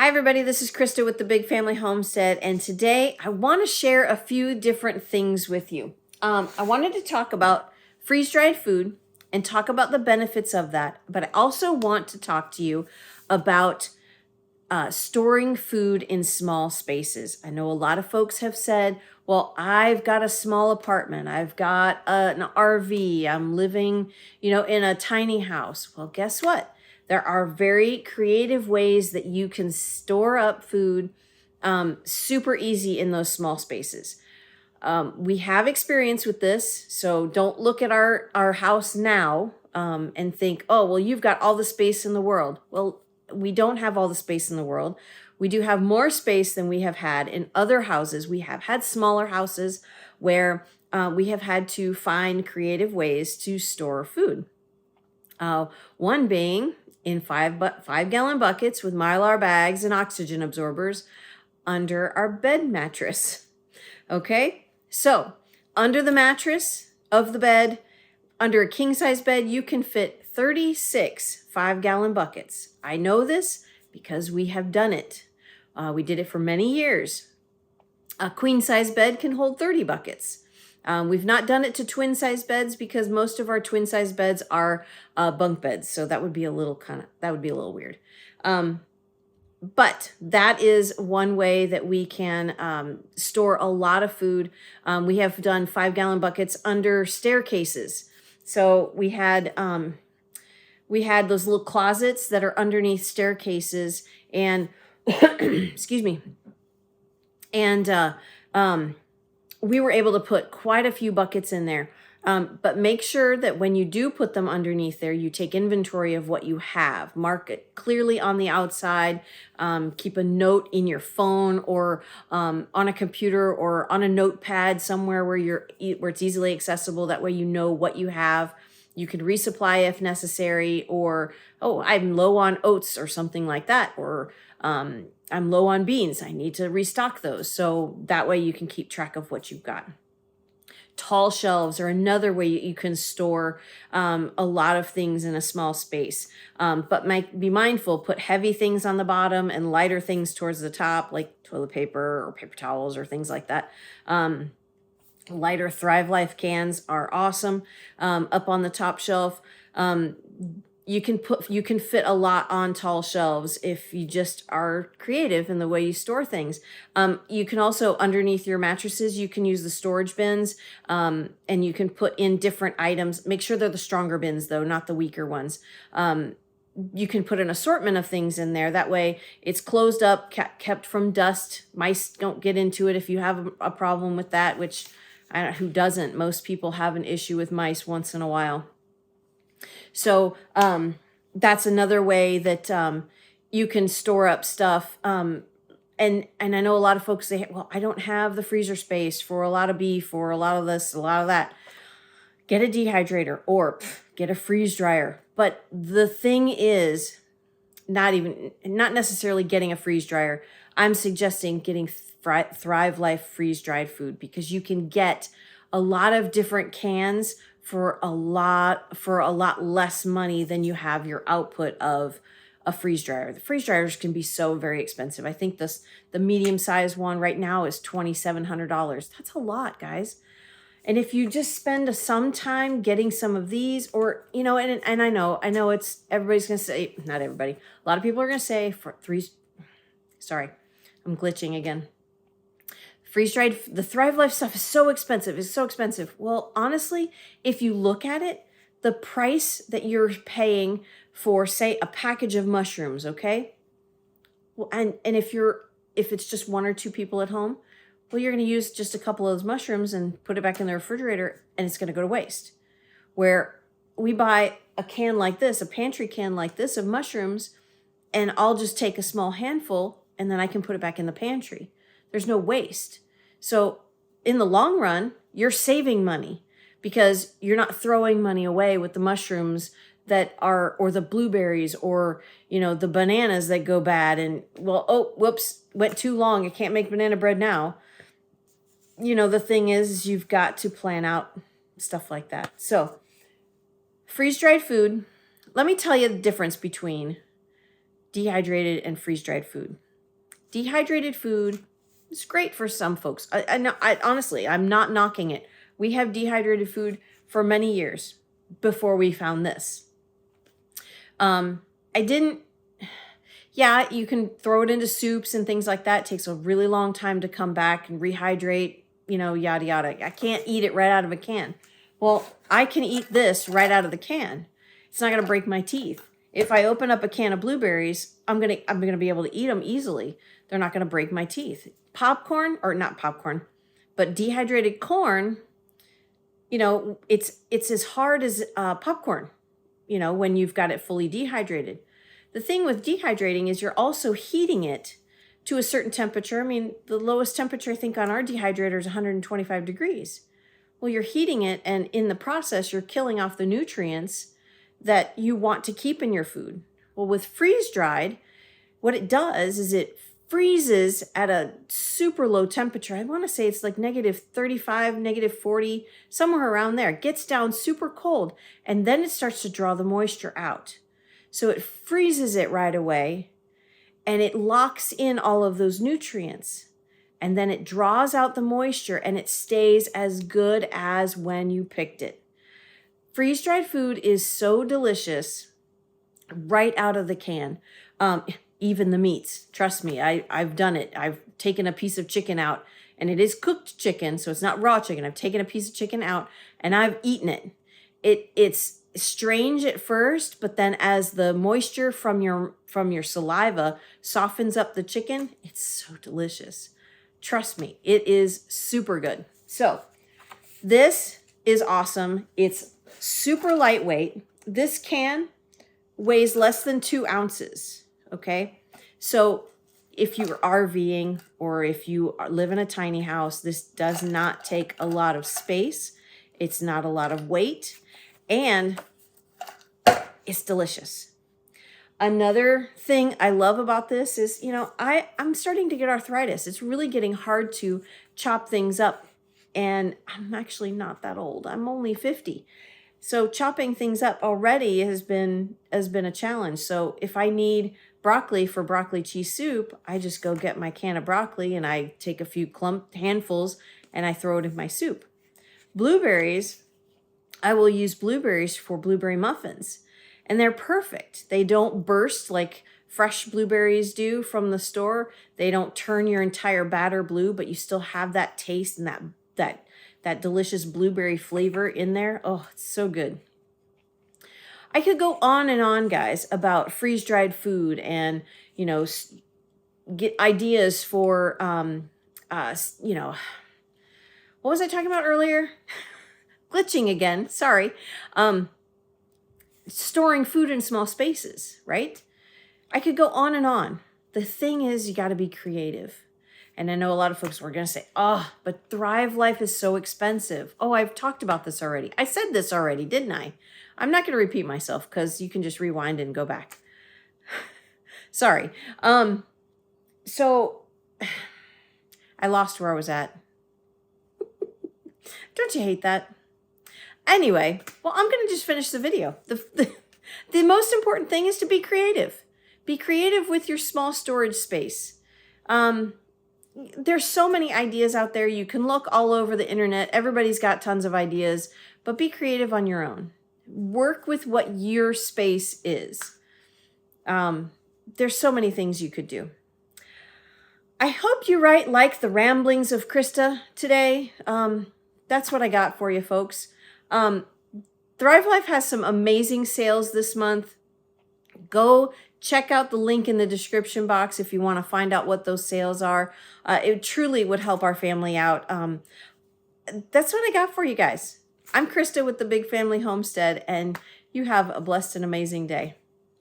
Hi everybody, this is Krista with the Big Family Homestead, and today I want to share a few different things with you. I wanted to talk about freeze-dried food and talk about the benefits of that, but I also want to talk to you about storing food in small spaces. I know a lot of folks have said, well, I've got a small apartment, I've got an RV, I'm living, in a tiny house. Well, guess what? There are very creative ways that you can store up food super easy in those small spaces. We have experience with this, so don't look at our house now and think, oh, well, you've got all the space in the world. Well, we don't have all the space in the world. We do have more space than we have had in other houses. We have had smaller houses where we have had to find creative ways to store food. One being in 5-gallon buckets with Mylar bags and oxygen absorbers under our bed mattress. Okay, so under the mattress of the bed, under a king-size bed, you can fit 36 5-gallon buckets. I know this because we have done it. We did it for many years. A queen-size bed can hold 30 buckets. We've not done it to twin-size beds because most of our twin-size beds are bunk beds, so that would be a little weird. But that is one way that we can store a lot of food. We have done 5-gallon buckets under staircases. So we had those little closets that are underneath staircases, and excuse me, and we were able to put quite a few buckets in there. But make sure that when you do put them underneath there, you take inventory of what you have. Mark it clearly on the outside. Keep a note in your phone or on a computer or on a notepad somewhere where it's easily accessible. That way you know what you have. You can resupply if necessary, or, oh, I'm low on oats or something like that, or I'm low on beans, I need to restock those. So that way you can keep track of what you've got. Tall shelves are another way you can store a lot of things in a small space. But be mindful, put heavy things on the bottom and lighter things towards the top, like toilet paper or paper towels or things like that. Lighter Thrive Life cans are awesome. Up on the top shelf, you can fit a lot on tall shelves if you just are creative in the way you store things. You can also, underneath your mattresses, you can use the storage bins, and you can put in different items. Make sure they're the stronger bins though, not the weaker ones. You can put an assortment of things in there. That way it's closed up, kept from dust. Mice don't get into it if you have a problem with that, which who doesn't? Most people have an issue with mice once in a while. So that's another way that you can store up stuff. And I know a lot of folks say, well, I don't have the freezer space for a lot of beef or a lot of this, a lot of that. Get a dehydrator or get a freeze dryer. But the thing is, not necessarily getting a freeze dryer. I'm suggesting getting Thrive Life freeze-dried food, because you can get a lot of different cans for a lot less money than you have your output of a freeze dryer. The freeze dryers can be so very expensive. I think the medium-sized one right now is $2,700. That's a lot, guys. And if you just spend some time getting some of these, or, and I know everybody's going to say, not everybody, a lot of people are going to say sorry, I'm glitching again. Freeze-dried, the Thrive Life stuff is so expensive. It's so expensive. Well, honestly, if you look at it, the price that you're paying for, say, a package of mushrooms, okay? Well, and if it's just one or two people at home, well, you're going to use just a couple of those mushrooms and put it back in the refrigerator, and it's going to go to waste. Where we buy a can like this, a pantry can like this of mushrooms, and I'll just take a small handful, and then I can put it back in the pantry. There's no waste. So in the long run, you're saving money because you're not throwing money away with the mushrooms or the blueberries, or, the bananas that go bad and, well, oh, whoops, went too long. I can't make banana bread now. The thing is you've got to plan out stuff like that. So freeze-dried food, let me tell you the difference between dehydrated and freeze-dried food. Dehydrated food is great for some folks. I honestly, I'm not knocking it. We have dehydrated food for many years before we found this. I didn't, yeah, you can throw it into soups and things like that. It takes a really long time to come back and rehydrate, you know, yada, yada. I can't eat it right out of a can. Well, I can eat this right out of the can. It's not going to break my teeth. If I open up a can of blueberries, I'm going to be able to eat them easily. They're not going to break my teeth. Popcorn, or not popcorn, but dehydrated corn, you know, it's as hard as popcorn, you know, when you've got it fully dehydrated. The thing with dehydrating is you're also heating it to a certain temperature. I mean, the lowest temperature I think on our dehydrator is 125 degrees. Well, you're heating it, and in the process, you're killing off the nutrients that you want to keep in your food. Well, with freeze-dried, what it does is it freezes at a super low temperature. I want to say it's like -35, -40, somewhere around there. It gets down super cold, and then it starts to draw the moisture out. So it freezes it right away, and it locks in all of those nutrients. And then it draws out the moisture, and it stays as good as when you picked it. Freeze-dried food is so delicious right out of the can. Even the meats, trust me, I've done it. I've taken a piece of chicken out, and it is cooked chicken, so it's not raw chicken. I've taken a piece of chicken out, and I've eaten it. It's strange at first, but then as the moisture from your saliva softens up the chicken, it's so delicious. Trust me, it is super good. So this is awesome. It's super lightweight. This can weighs less than 2 ounces. Okay. So if you're RVing or if you live in a tiny house, this does not take a lot of space. It's not a lot of weight, and it's delicious. Another thing I love about this is, you know, I'm starting to get arthritis. It's really getting hard to chop things up, and I'm actually not that old. I'm only 50. So chopping things up already has been a challenge. So if I need broccoli for broccoli cheese soup, I just go get my can of broccoli and I take a few handfuls and I throw it in my soup. Blueberries, I will use blueberries for blueberry muffins, and they're perfect. They don't burst like fresh blueberries do from the store. They don't turn your entire batter blue, but you still have that taste and that delicious blueberry flavor in there. Oh, it's so good. I could go on and on, guys, about freeze-dried food and, you know, get ideas for, you know, what was I talking about earlier? Glitching again, sorry. Storing food in small spaces, right? I could go on and on. The thing is, you got to be creative. And I know a lot of folks were going to say, oh, but Thrive Life is so expensive. Oh, I've talked about this already. I said this already, didn't I? I'm not going to repeat myself because you can just rewind and go back. Sorry. So I lost where I was at. Don't you hate that? Anyway, well, I'm going to just finish the video. The most important thing is to be creative. Be creative with your small storage space. There's so many ideas out there. You can look all over the internet. Everybody's got tons of ideas, but be creative on your own. Work with what your space is. There's so many things you could do. I hope you like the ramblings of Christa today. That's what I got for you, folks. Thrive Life has some amazing sales this month. Go check out the link in the description box if you want to find out what those sales are. It truly would help our family out. That's what I got for you guys. I'm Christa with the Big Family Homestead, and you have a blessed and amazing day.